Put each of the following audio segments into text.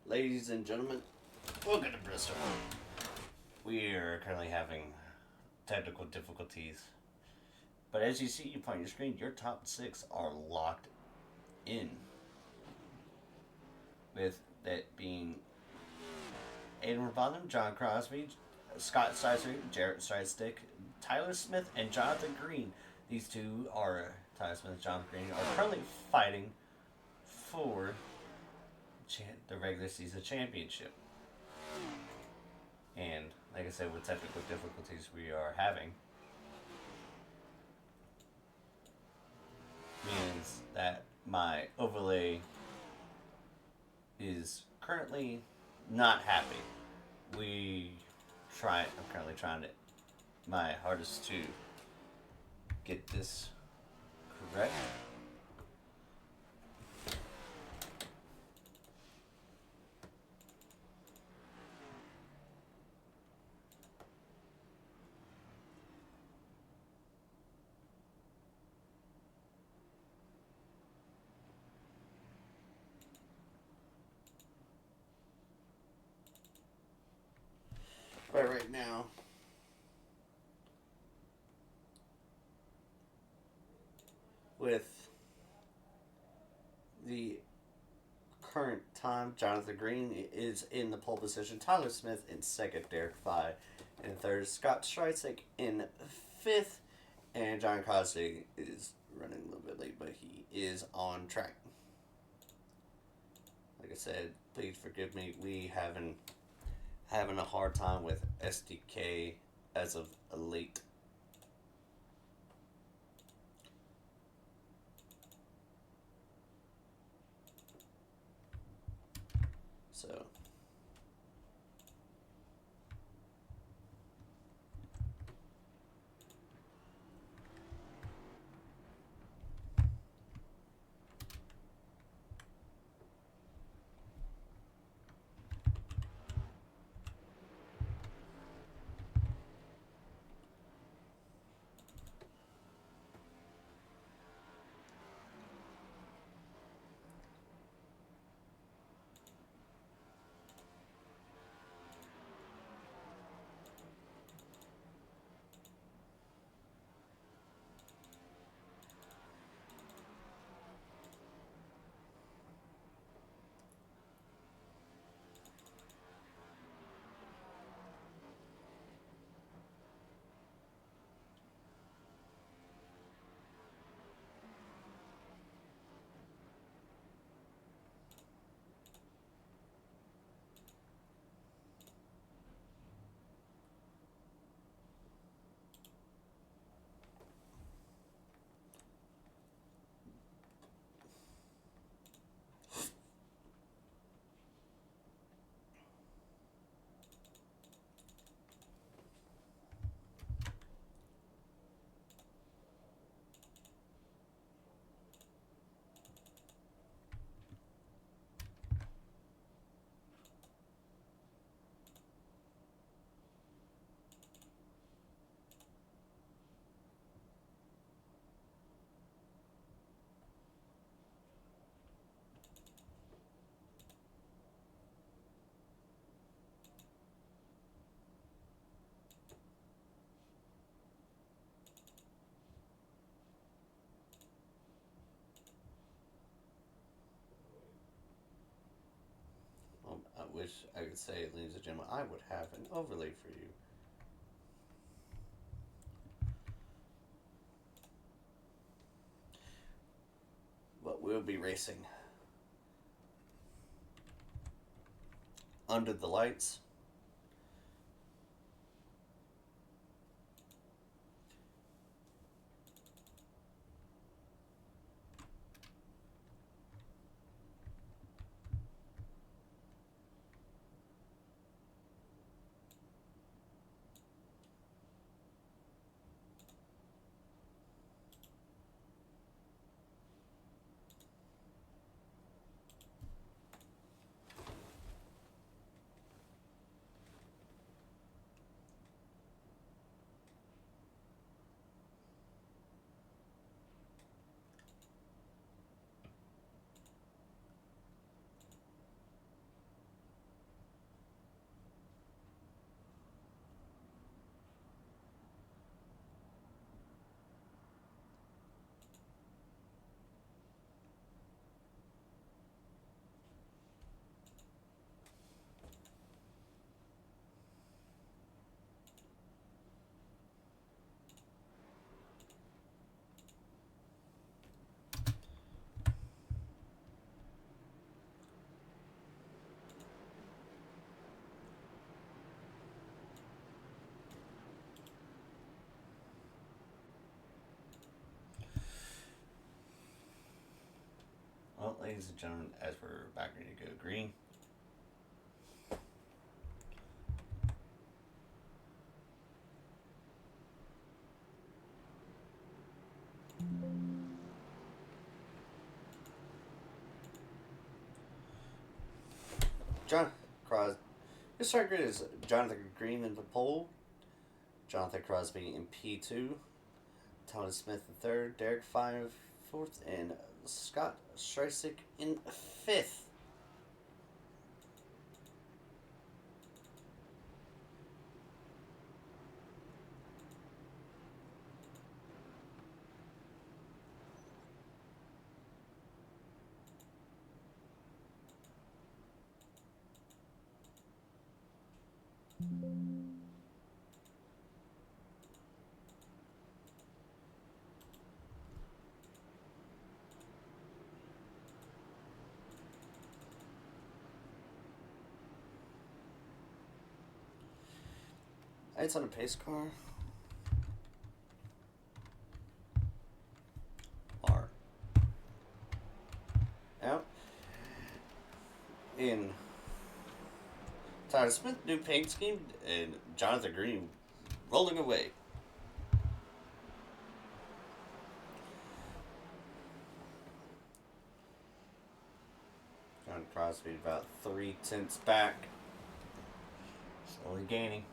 Ladies and gentlemen, welcome to Bristol. We are currently having technical difficulties, but as you see upon your screen, your top six are locked in. With that being Aiden Rabonham, John Crosby, Scott Sizer, Jarrett Stridestick, Tyler Smith, and Jonathan Green. These two are Tyler Smith and Jonathan Green are currently fighting for the regular season championship. And like I said, with technical difficulties we are having, means that my overlay is currently not happy. I'm currently trying my hardest to get this correct. But right now, with the current time, Jonathan Green is in the pole position, Tyler Smith in second, Derek Fye in third, Scott Streisick in fifth, and John Crosby is running a little bit late, but he is on track. Like I said, please forgive me. We having a hard time with SDK as of late. So I wish I could say, ladies and gentlemen, I would have an overlay for you. But we'll be racing under the lights. ladies and gentlemen, as we're back ready to go green. John Crosby. Your start grid is Jonathan Green in the pole, Jonathan Crosby in P2, Thomas Smith in third, Derek Fine fourth, and Scott Streisick in fifth. It's on a pace car. R. Out. In Tyler Smith, new paint scheme, and Jonathan Green rolling away. John Crosby about 3/10 back. Slowly gaining.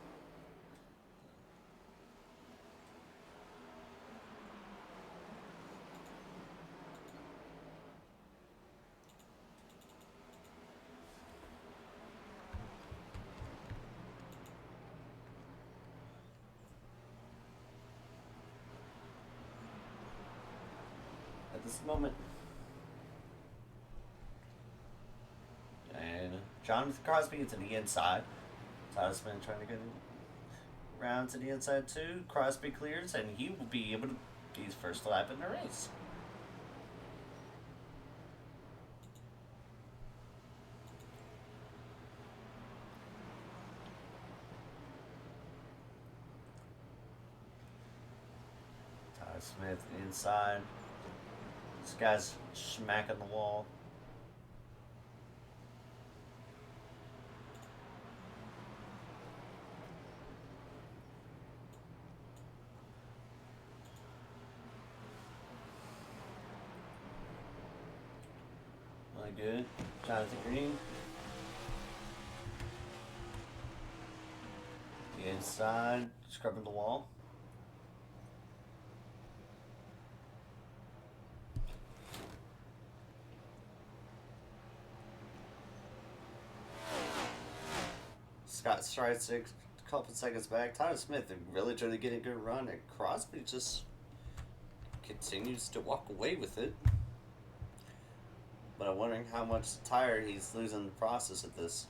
At this moment. And Jonathan Crosby into the inside. Tyler Smith trying to get around to the inside too. Crosby clears, and he will be able to be his first lap in the race. Tyler Smith inside. This guy's smacking the wall. Really good. Jonathan Green. The inside, scrubbing the wall. Scott Streisick a couple seconds back. Tyler Smith really trying to get a good run, and Crosby just continues to walk away with it. But I'm wondering how much tire he's losing in the process of this.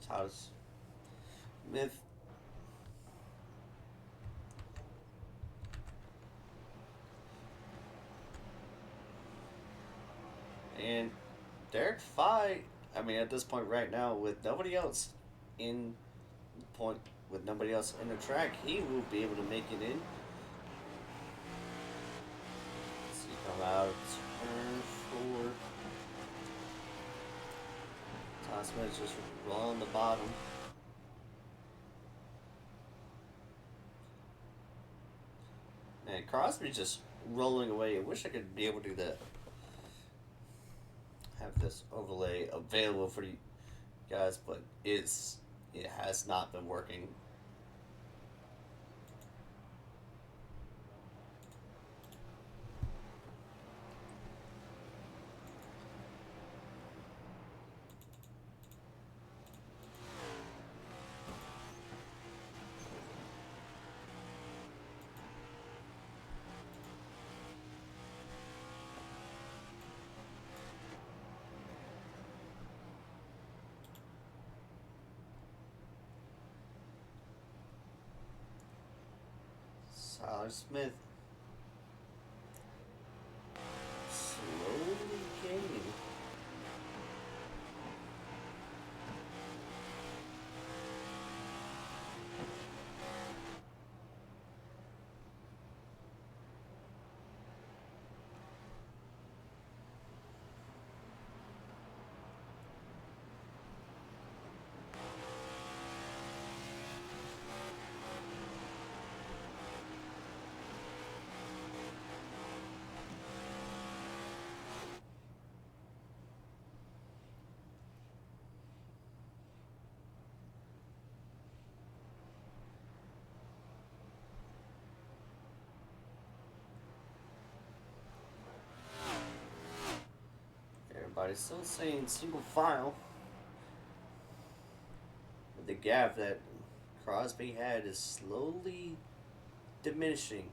Tyler Smith. And Derek Fye, I mean, at this point right now, with nobody else in with nobody else in the track, he will be able to make it in. Let's see, come out of turn 4. Tyler Smith just rolling the bottom. Man, Crosby's just rolling away. I wish I could be able to do that. Have this overlay available for you guys, but it has not been working. Tyler Smith slowly gaining. Everybody's still saying single file. But the gap that Crosby had is slowly diminishing.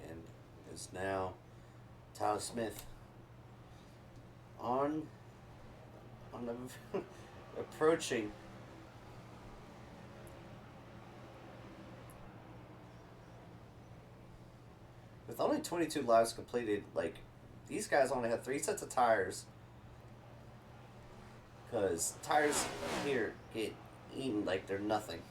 And it's now Tyler Smith on the approaching. With only 22 laps completed, like, these guys only have 3 sets of tires. Because tires here get eaten like they're nothing.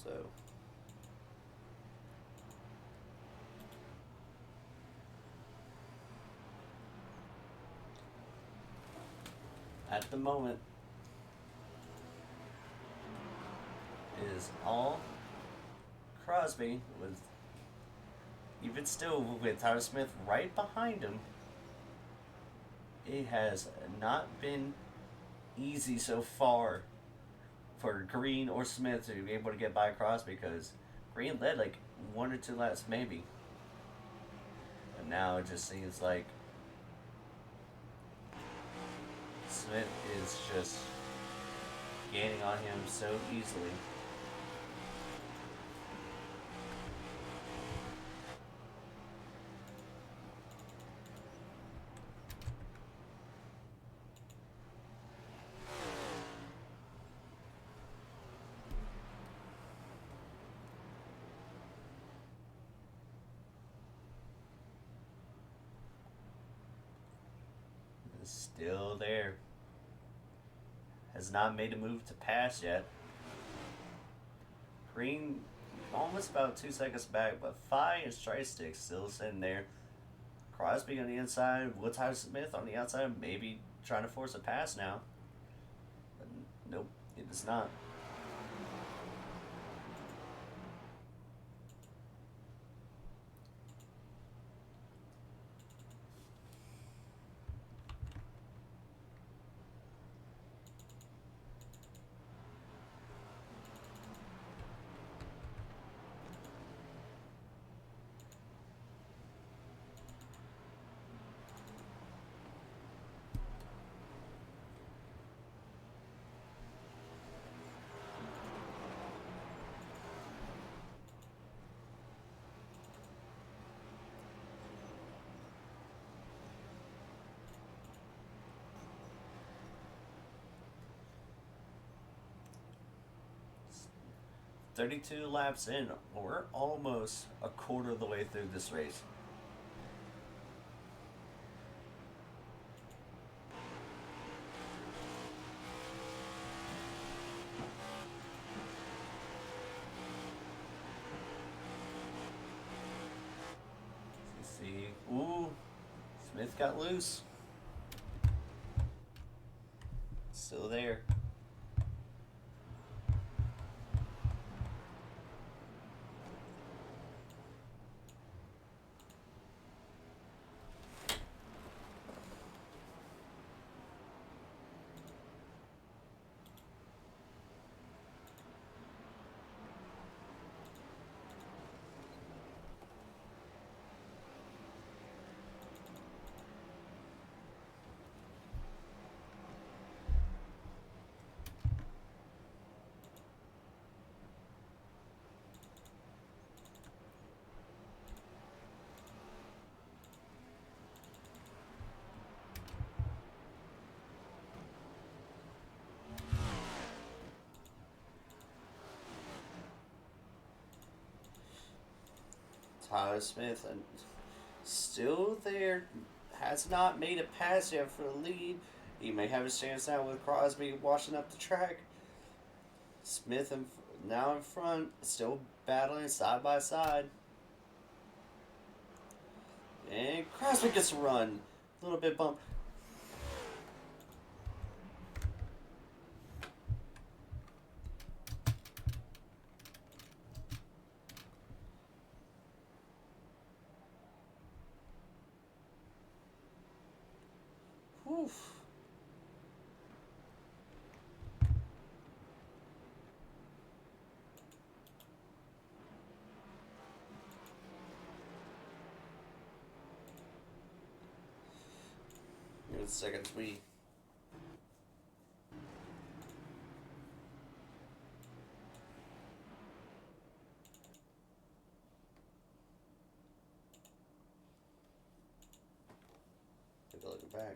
So, at the moment, is all Crosby with, even still with Tyler Smith right behind him. It has not been easy so far for Green or Smith to be able to get by Crosby, because Green led like 1 or 2 laps maybe. And now it just seems like Smith is just gaining on him so easily. Still there. Has not made a move to pass yet. Green almost about 2 seconds back, but Phi and Strike Stick still sitting there. Crosby on the inside, with Tyler Smith on the outside, maybe trying to force a pass now. But nope, it is not. "32 laps in, we're almost a quarter of the way through this race." See, ooh, Smith got loose. Still there. Tyler Smith and still there, has not made a pass yet for the lead. He may have a chance now with Crosby washing up the track. Smith now in front, still battling side by side. And Crosby gets a run. A little bit bump. Oof. In seconds, we take a look back.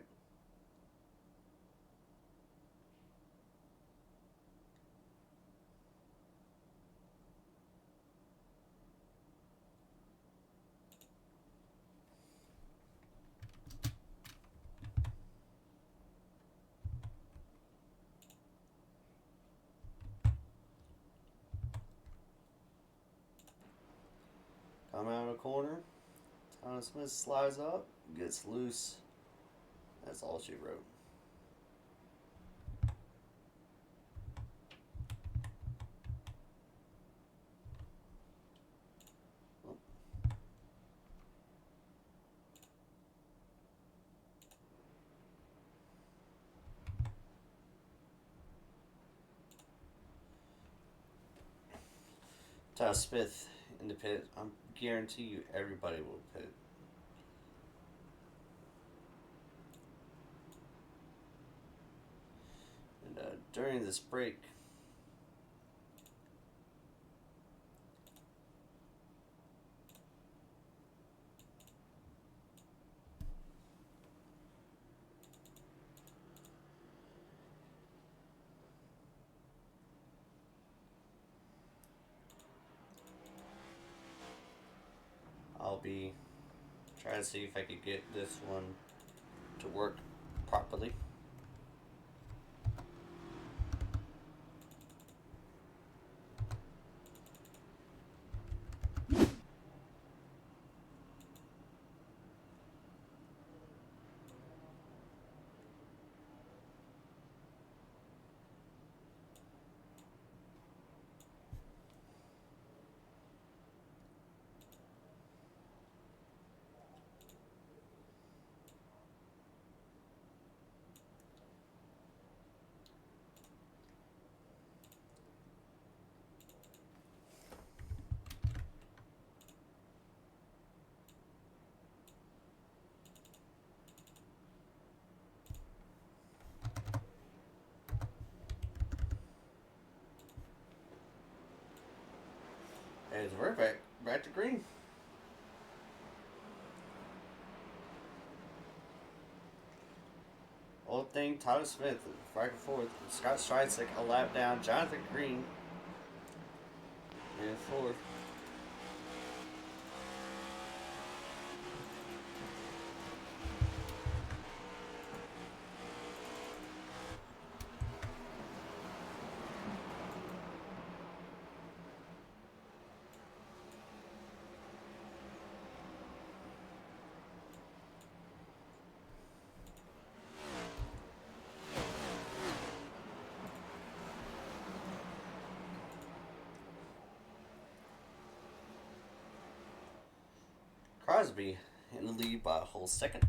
Come out of the corner. Tyler Smith slides up, gets loose. That's all she wrote. Tyler Smith in the pit. I guarantee you everybody will pit. And during this break, I'll be trying to see if I could get this one to work properly. And we're back to green. Old thing, Tyler Smith, back and forth. Scott Strides like a lap down. Jonathan Green in fourth. Crosby in the lead by a whole second.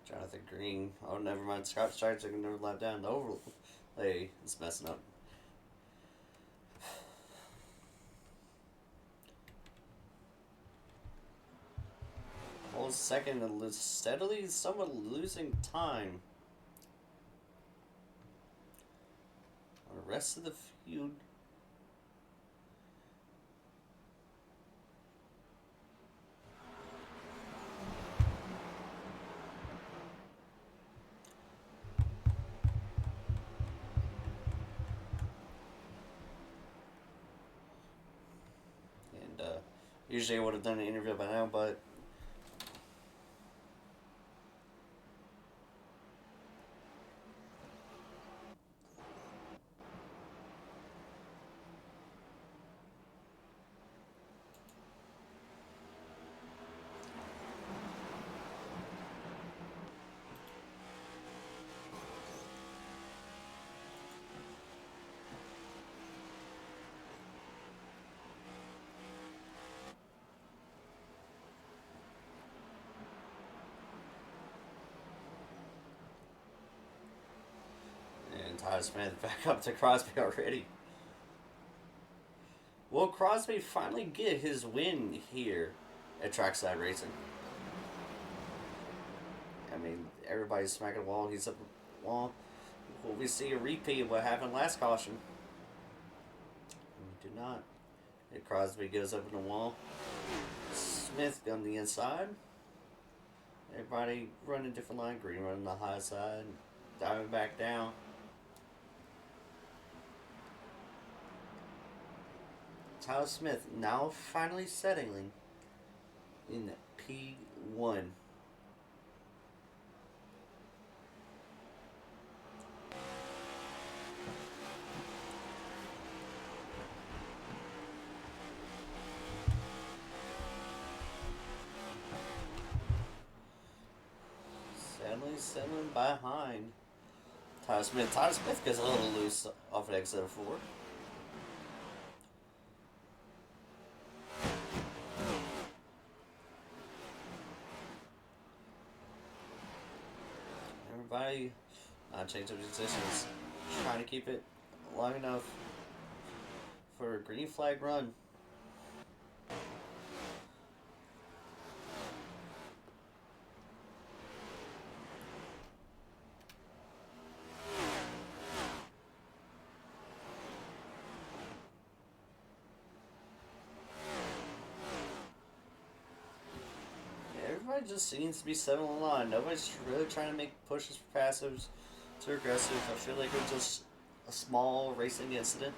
Jonathan Green. Oh, never mind. Scott Strides taking another lap down. The overlay is messing up. Whole second and steadily somewhat losing time. The rest of the feud. Usually I would have done an interview by now, but and Tyler Smith back up to Crosby already. Will Crosby finally get his win here at Trackside Racing? I mean, everybody's smacking the wall. He's up the wall. Will we see a repeat of what happened last caution? We do not. And Crosby goes up in the wall. Smith on the inside. Everybody running different line. Green running the high side. Diving back down. Tyler Smith now finally settling in P1. Settling behind Tyler Smith. Tyler Smith gets a little loose off of exit 4. Everybody change of positions, trying to keep it long enough for a green flag run. Everybody just seems to be settling the line. Nobody's really trying to make pushes for passives too aggressive. I feel like it's just a small racing incident.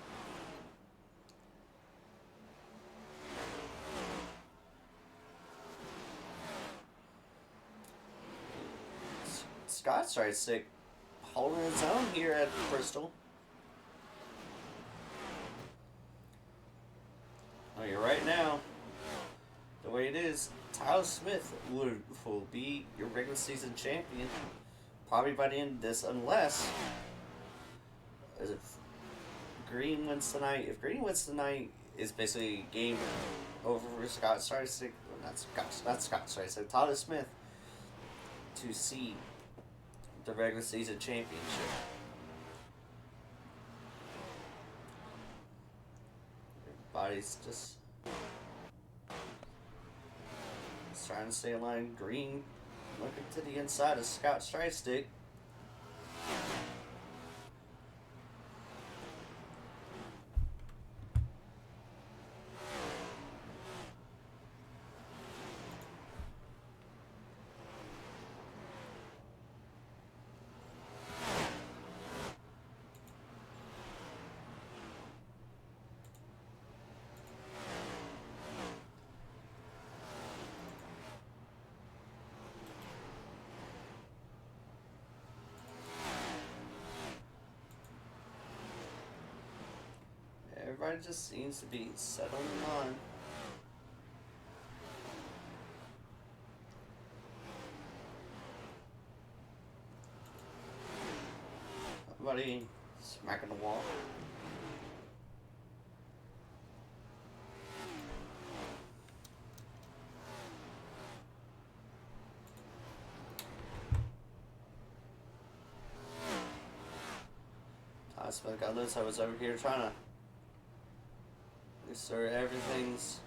Scott's right stick holding its own here at Bristol. Oh, you're right now. The way it is, Tyler Smith will be your regular season champion probably by the end of this, unless if Green wins tonight. If Green wins tonight, it's basically game over for Scott Sarsick. Not Scott Sarsick. Tyler Smith to see the regular season championship. Everybody's just trying to stay in line. Green looking to the inside of Scott Strystick. Everybody just seems to be settling on. Everybody smacking the wall. I suppose got loose. I was over here trying to so everything's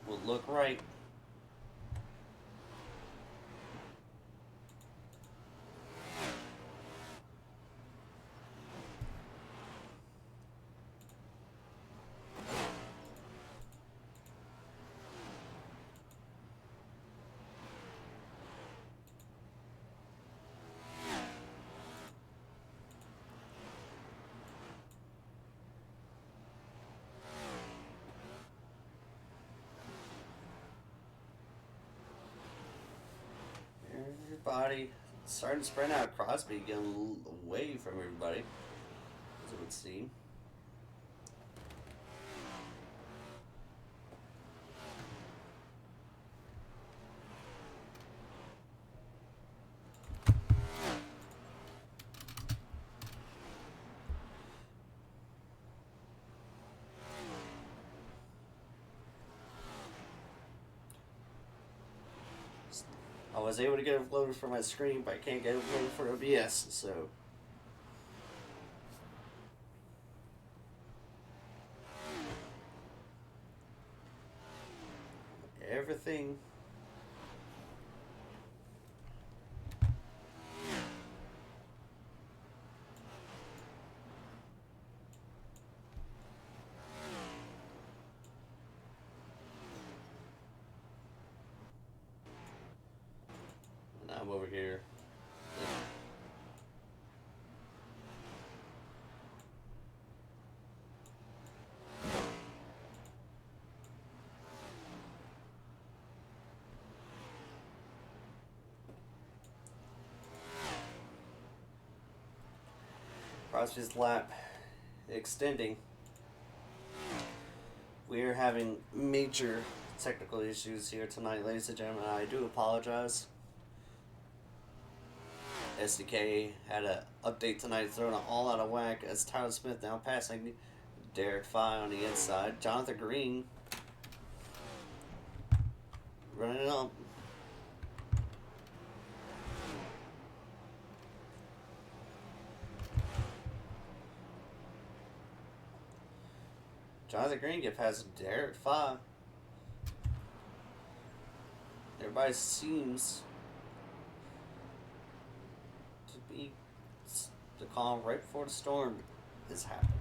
will look right. everybody. Starting to spread out. Crosby getting away from everybody, as it would seem. I was able to get it loaded for my screen, but I can't get it loaded for OBS, so. Everything. And I'm over here. Crosby's lap extending. We're having major technical issues here tonight, ladies and gentlemen. I do apologize. SDK had an update tonight, throwing it all out of whack as Tyler Smith now passing Derek Fye on the inside. Jonathan Green running up. Jonathan Green get past Derek Fye. Everybody seems to be the calm right before the storm is happening.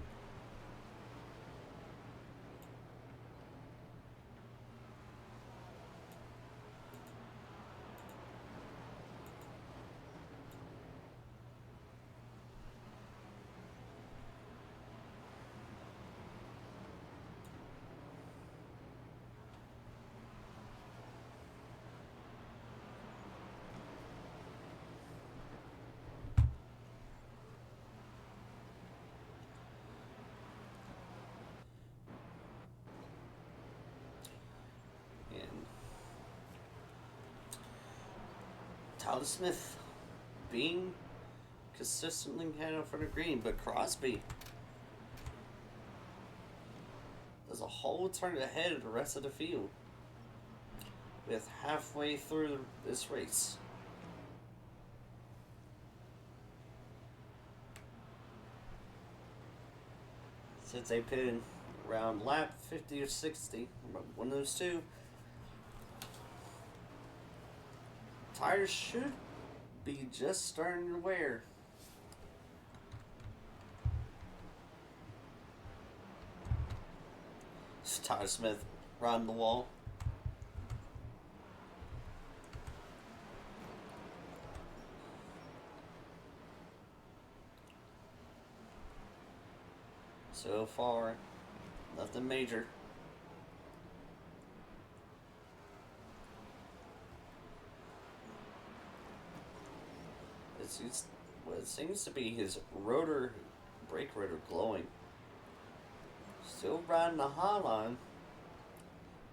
Tyler Smith being consistently heading for the green, but Crosby as a whole turned ahead of the rest of the field with halfway through this race. Since they pitted around lap 50 or 60, one of those two, tires should be just starting to wear. Tyler Smith riding the wall. So far, nothing major. It seems to be his brake rotor glowing. Still riding the high line.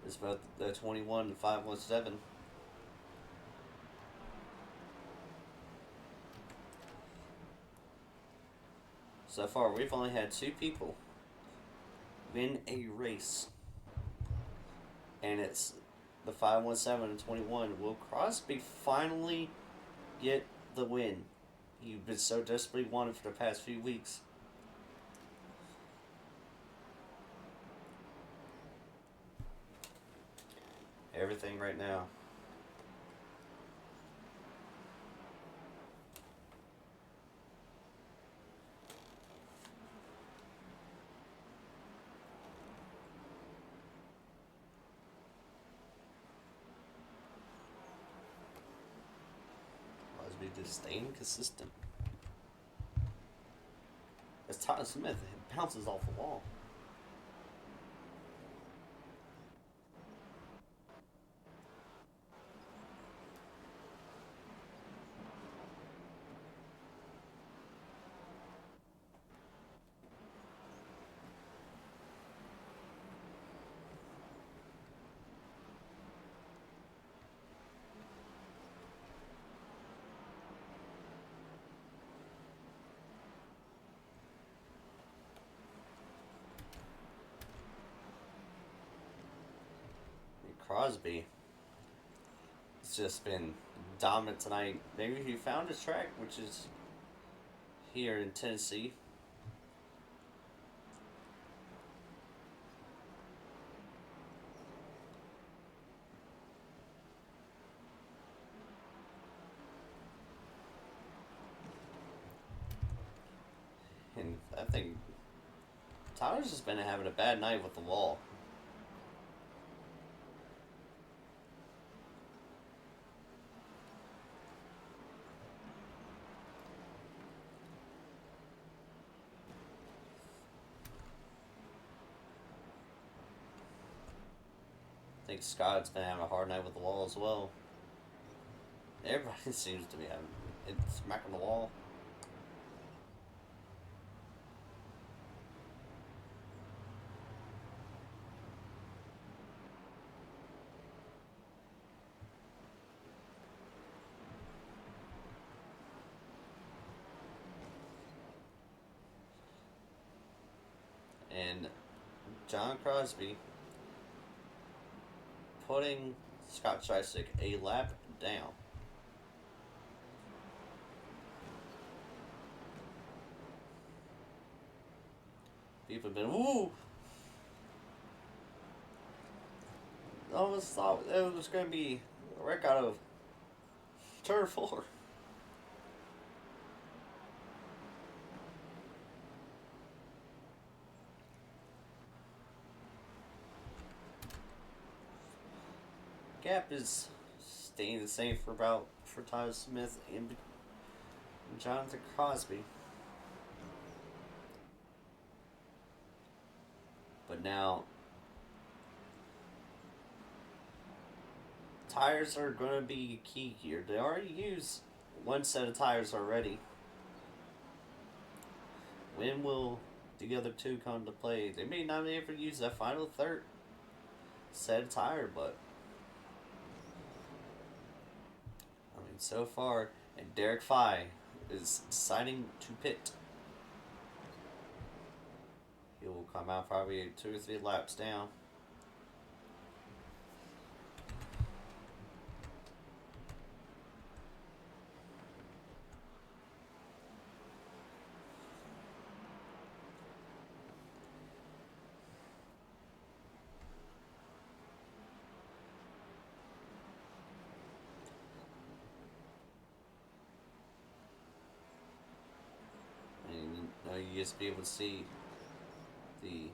It's about the 21 and 517. So far, we've only had two people win a race. And it's the 517 and 21. Will Crosby finally get the win you've been so desperately wanted for the past few weeks? Everything right now. Crosby just staying consistent. As Tyler Smith bounces off the wall. Crosby has just been dominant tonight. Maybe he found his track, which is here in Tennessee. And I think Tyler's just been having a bad night with the wall. I think Scott's been having a hard night with the wall as well. Everybody seems to be having it smacking the wall. And John Crosby putting Scott Streisick a lap down. People have been, woo! Almost thought it was going to be a wreck out of turn 4. Gap is staying the same for Tyler Smith and Jonathan Crosby. But now tires are going to be key here. They already used one set of tires already. When will the other two come to play? They may not be able to use that final third set of tire, but I mean, so far, and Derek Fye is deciding to pit. He will come out probably 2 or 3 laps down. And you just be able to see the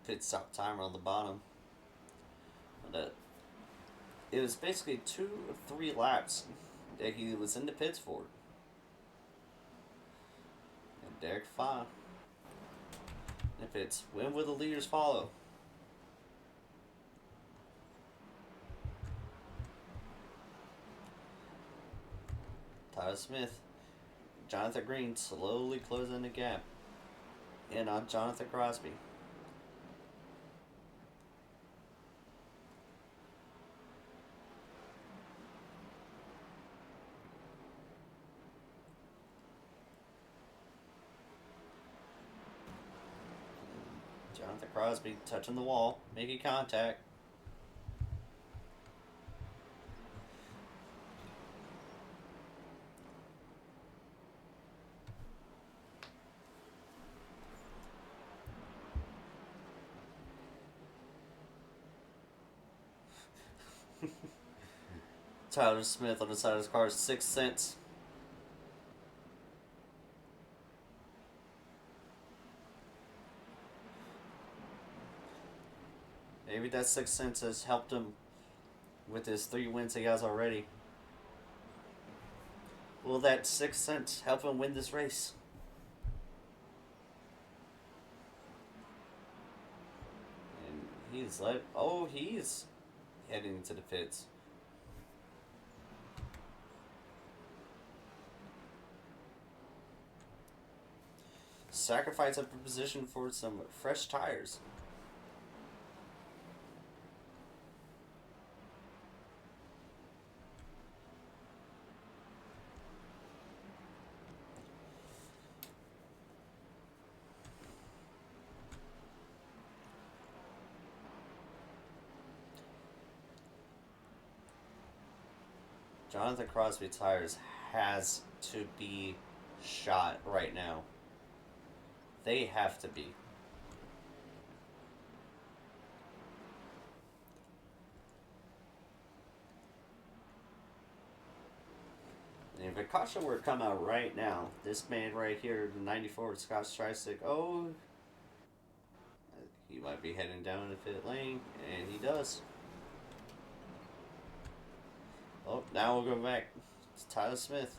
pit stop timer on the bottom. But it was basically 2 or 3 laps that he was in the pits for. And Derek Fye. If it's when will the leaders follow? Tyler Smith, Jonathan Green slowly closing the gap. And on Jonathan Crosby. Jonathan Crosby touching the wall, making contact. Tyler Smith on the side of his car is 6 cents. Maybe that 6 cents has helped him with his 3 wins he has already. Will that 6 cents help him win this race? And he's he's heading into the pits. Sacrifice up a position for some fresh tires. Jonathan Crosby tires has to be shot right now. They have to be. And if a caution were to come out right now, this man right here, the 94 Scott Streisick, oh, he might be heading down the pit lane, and he does. Oh, now we'll go back. It's Tyler Smith.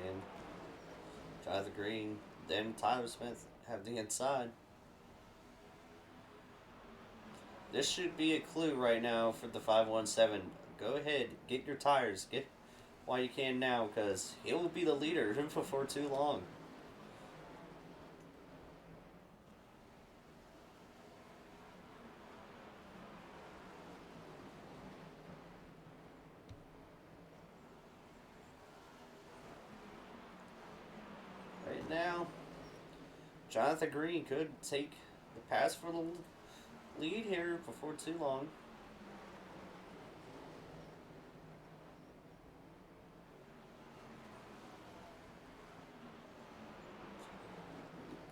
And Jonathan Green, then Tyler Smith have the inside. This should be a clue right now for the 517. Go ahead, get your tires, get while you can now, because he will be the leader before too long. Right now, Jonathan Green could take the pass for the lead here before too long.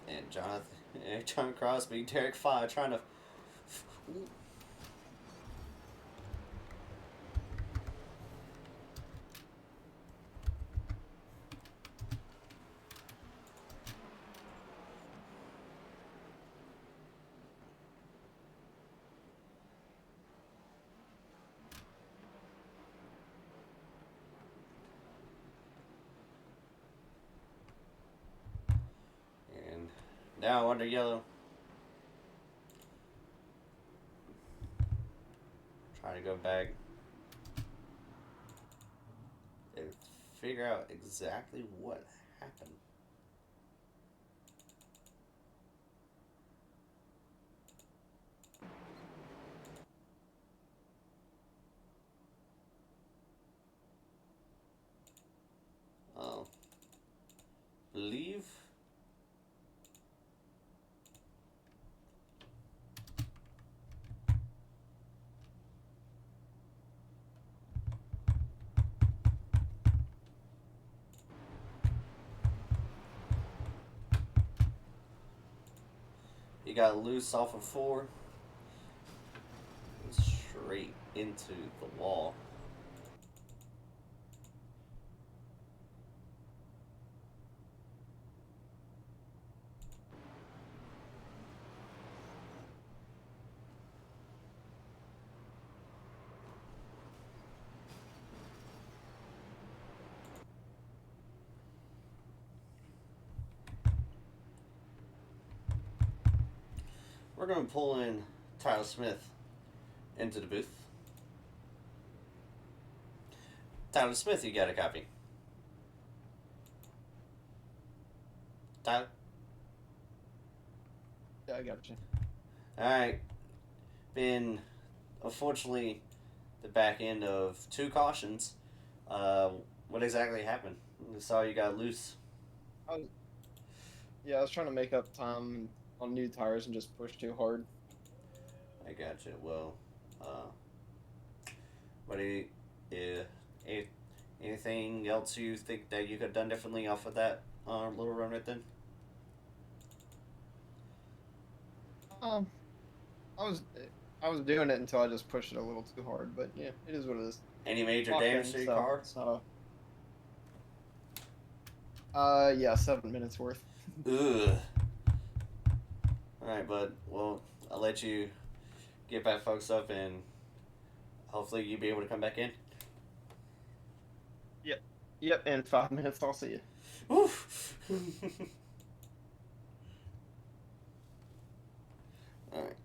And John Crosby, Derek Fye trying to. And now under yellow. Trying to go back and figure out exactly what happened. Believe he got loose off of 4 straight into the wall. We're going to pull in Tyler Smith into the booth. Tyler Smith, you got a copy. Tyler? Yeah, I got you. Alright. Been, unfortunately, the back end of 2 cautions. What exactly happened? I saw you got loose. I was, I was trying to make up time on new tires and just push too hard. I gotcha. Well, what do you, uh, anything else you think that you could have done differently off of that little run right then? Um, I was I was doing it until I just pushed it a little too hard, but yeah, it is what it is. Any major Locked damage in, to your so car? it's not a. Yeah, 7 minutes worth. Ugh. Alright, bud. Well, I'll let you get back folks up and hopefully you'll be able to come back in. Yep. Yep. In 5 minutes, I'll see you. Oof. Alright.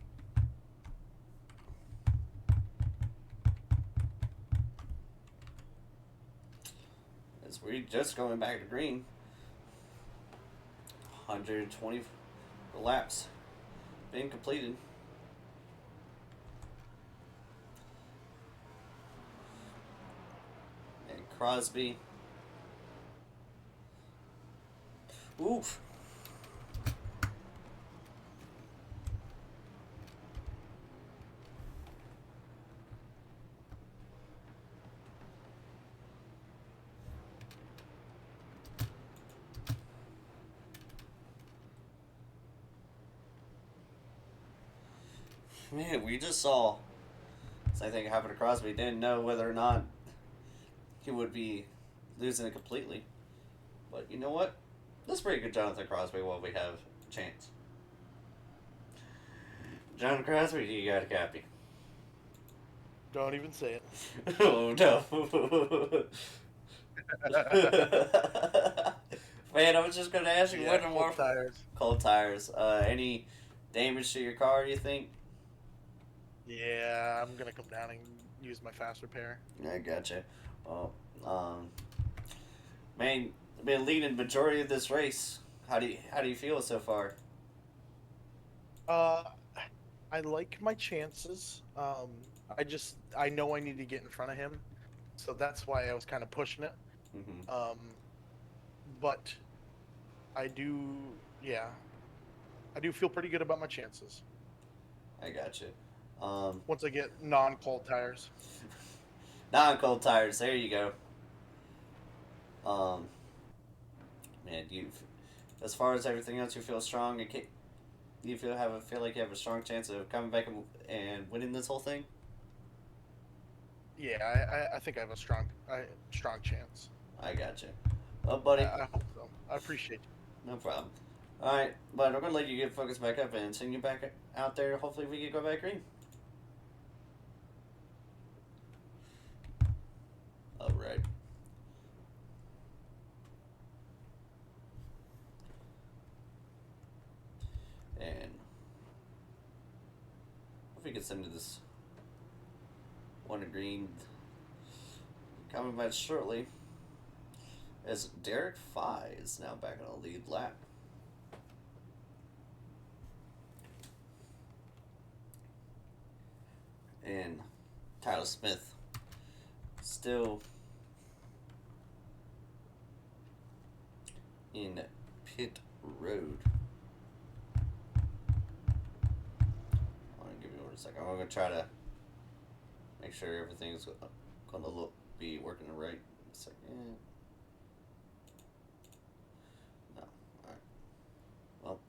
As we're just going back to green. 120 laps being completed. And Crosby. Oof. Man, we just saw same thing happen to Crosby. Didn't know whether or not he would be losing it completely. But you know what? That's pretty good, Jonathan Crosby, while we have a chance. John Crosby, you got a copy. Don't even say it. Oh, no. Man, I was just going to ask you what more. Tires. Cold tires. Any damage to your car, you think? Yeah, I'm gonna come down and use my fast repair. I gotcha. Well, man, I've been leading majority of this race. How do you feel so far? I like my chances. I know I need to get in front of him, so that's why I was kind of pushing it. Mm-hmm. But I do, yeah, I do feel pretty good about my chances. I gotcha. Once I get non-cold tires. Non-cold tires. There you go. Man, as far as everything else, you feel strong. You feel like you have a strong chance of coming back and winning this whole thing. Yeah, I think I have a strong chance. I gotcha. Well, buddy. I hope so. I appreciate it. No problem. All right, but I'm gonna let you get focused back up and send you back out there. Hopefully, we can go back green. All right. And if we can send to this one to green, coming back shortly, as Derek Fye is now back on the lead lap. And Tyler Smith still in pit road. Give me 1 second. I'm gonna try to make sure everything's gonna be working right. 1 second. No. Alright. Well.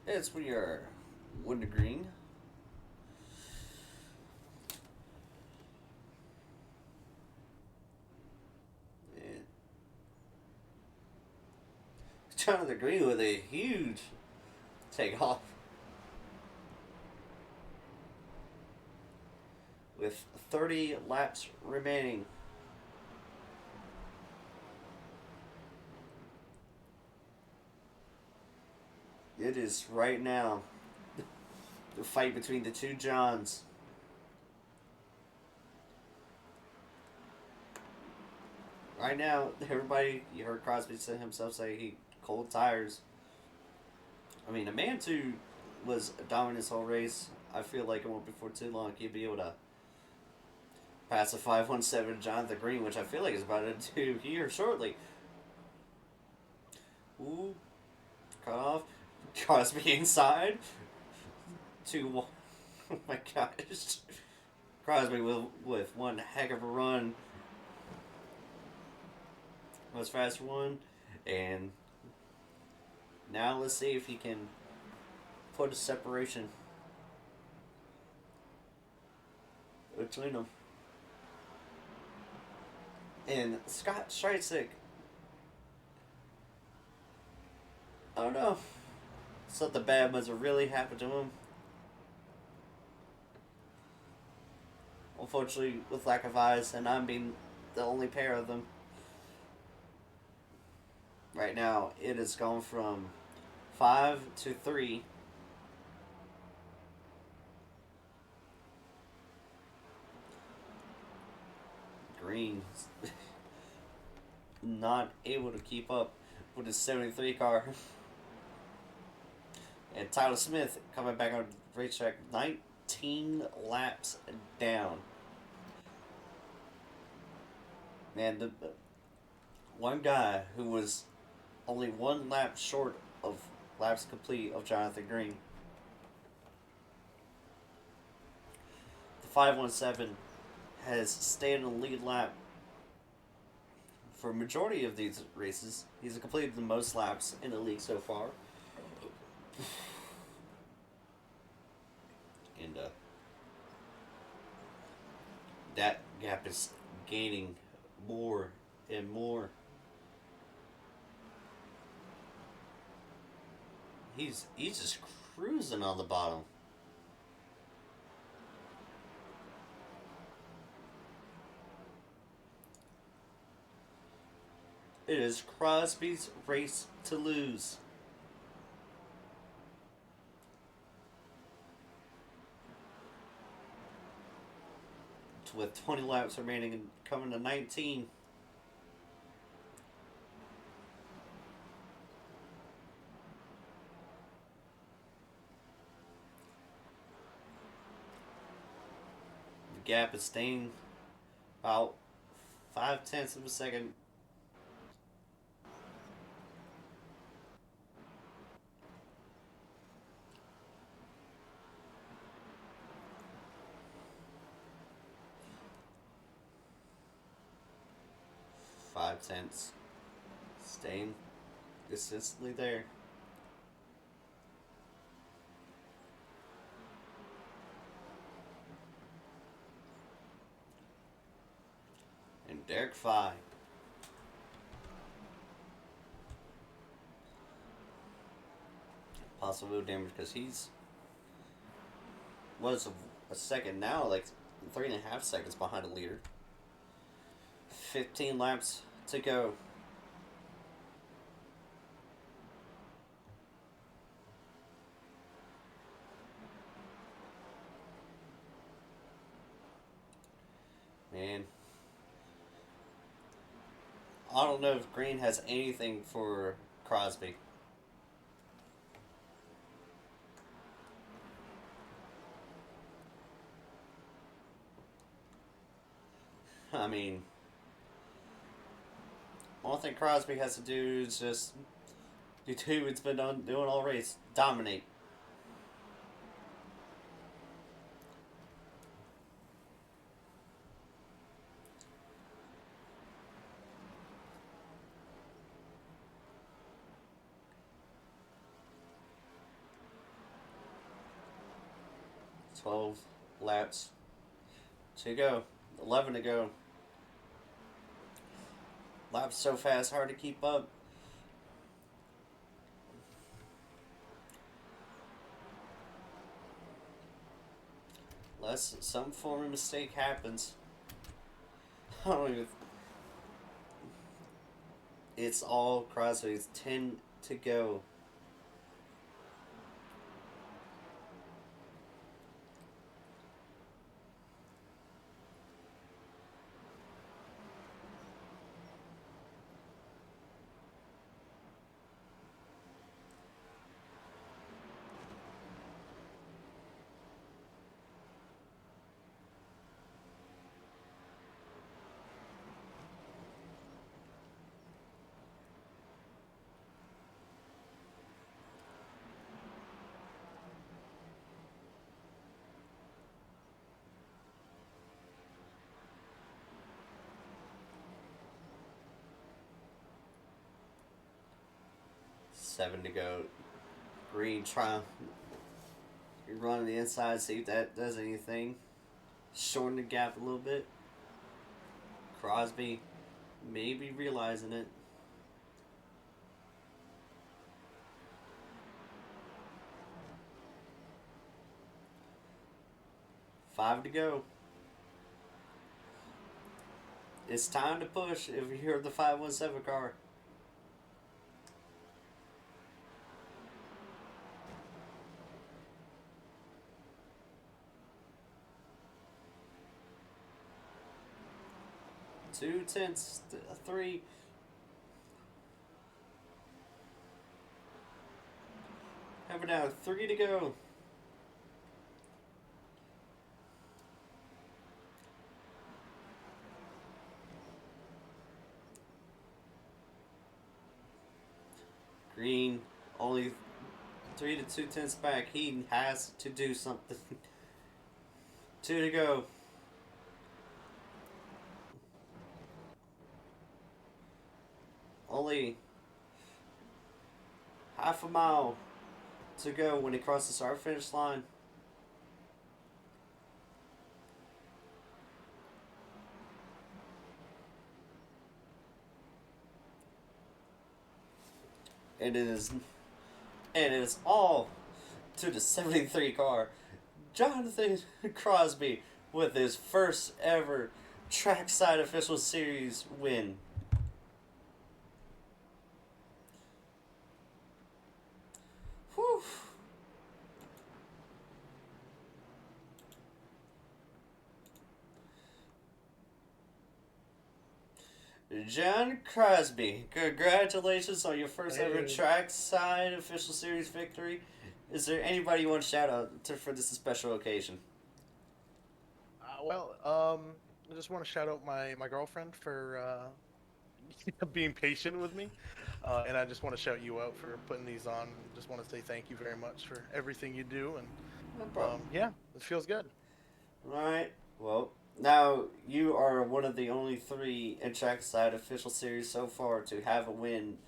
Yes, we are one to green. Jonathan Green with a huge takeoff. With 30 laps remaining. It is right now the fight between the two Johns. Right now, everybody, you heard Crosby himself say he cold tires. I mean, a man who was dominant this whole race, I feel like it won't be for too long. He'll be able to pass a 517 Jonathan Green, which I feel like is about to do here shortly. Ooh, cut off. Crosby inside. Oh my gosh. Crosby with one heck of a run. Was fast one. And now let's see if he can put a separation between them. And Scott Streisick. Oh no. Something bad must have really happened to him. Unfortunately, with lack of eyes, and I'm being the only pair of them. Right now, it has gone from 5 to 3. Green not able to keep up with his 73 car. And Tyler Smith coming back on the racetrack 19 laps down. Man, the one guy who was only 1 lap short of laps complete of Jonathan Green. The 517 has stayed in the lead lap for a majority of these races. He's completed the most laps in the league so far. And that gap is gaining more and more. He's just cruising on the bottom. It is Crosby's race to lose. With 20 laps remaining and coming to 19. The gap is staying about 0.5 of a second. .5 staying consistently there. And Derek Fye possible damage because he's was a second now, like 3.5 seconds behind the leader. 15 laps to go. Man, I don't know if Green has anything for Crosby. I mean, one thing Crosby has to do is just do what's been doing all race. Dominate. $12 laps to go. 11 to go. Laps so fast, hard to keep up. Unless some form of mistake happens. I don't even... It's all Crosby. It's 10 to go. Seven to go. Green trying to run the inside, see if that does anything. Shorten the gap a little bit. Crosby maybe realizing it. Five to go. It's time to push if you hear the 517 car. 2 tenths, 3. Have it now, 3 to go. Green only 3 to 2 tenths back. He has to do something. 2 to go. Only half a mile to go when he crosses our finish line. And it is all to the 73 car. Jonathan Crosby with his first ever Trackside Official Series win. Whew. John Crosby, congratulations on your first ever Trackside Official Series victory. Is there anybody you want to shout out to for this special occasion? I just want to shout out my girlfriend for being patient with me. And I just want to shout you out for putting these on. Just want to say thank you very much for everything you do. And No problem. yeah, it feels good. Alright, well, now you are one of the only 3 in Trackside Official Series so far to have a win.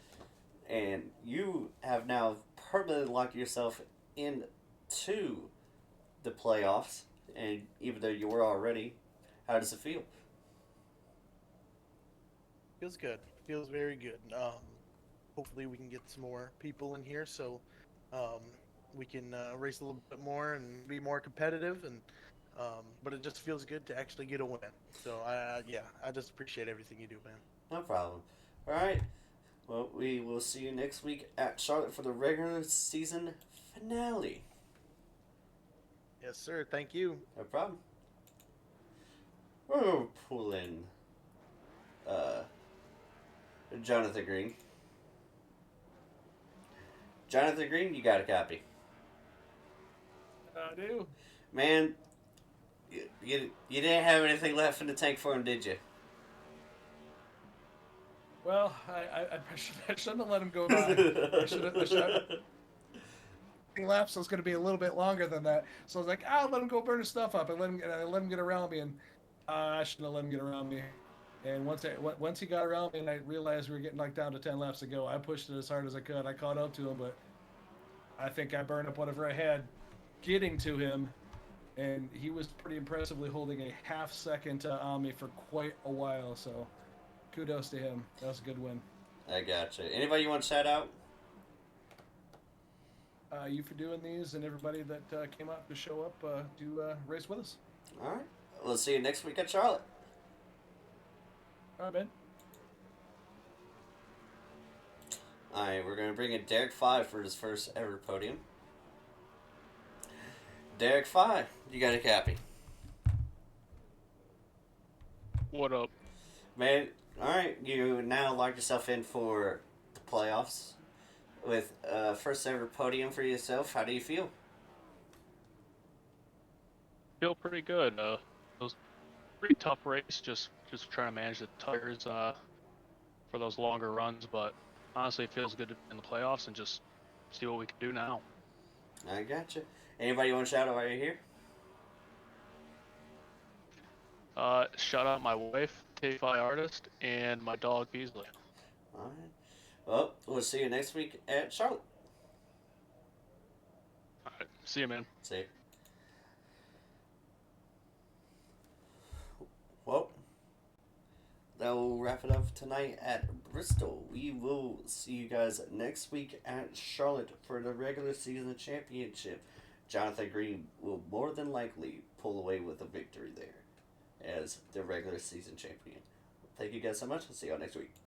And you have now permanently locked yourself into the playoffs. And even though you were already, how does it feel? Feels good. Feels very good. Hopefully we can get some more people in here so we can race a little bit more and be more competitive. And but it just feels good to actually get a win. So I just appreciate everything you do, man. No problem. Alright, well, we will see you next week at Charlotte for the regular season finale. Yes, sir. Thank you. No problem. We're pulling Jonathan Green. Jonathan Green, you got a copy. I do. Man, you didn't have anything left in the tank for him, did you? Well, I shouldn't have let him go by. I should have. Laps was going to be a little bit longer than that, so I was like, "I'll let him go burn his stuff up and let him get around me." And I shouldn't have let him get around me. And once he got around me, and I realized we were getting like down to 10 laps to go, I pushed it as hard as I could. I caught up to him, but I think I burned up whatever I had getting to him, and he was pretty impressively holding a half second on me for quite a while. So, kudos to him. That was a good win. I gotcha. Anybody you want to shout out? You for doing these, and everybody that came out to show up to race with us. All right. We'll see you next week at Charlotte. All right, man. All right, we're going to bring in Derek 5 for his first ever podium. Derek 5, you got a copy. What up? Man, all right, you now locked yourself in for the playoffs with first ever podium for yourself. How do you feel? Feel pretty good. It was a pretty tough race, just trying to manage the tires for those longer runs, but honestly it feels good in the playoffs and just see what we can do now. I gotcha. Anybody you want to shout out while you're here? Shout out my wife, K-Fi Artist, and my dog Beasley. All right. Well, we'll see you next week at Charlotte. Alright, see you, man. See you. Well, that will wrap it up tonight at Bristol. We will see you guys next week at Charlotte for the regular season championship. Jonathan Green will more than likely pull away with a victory there as the regular season champion. Thank you guys so much. I'll see y'all next week.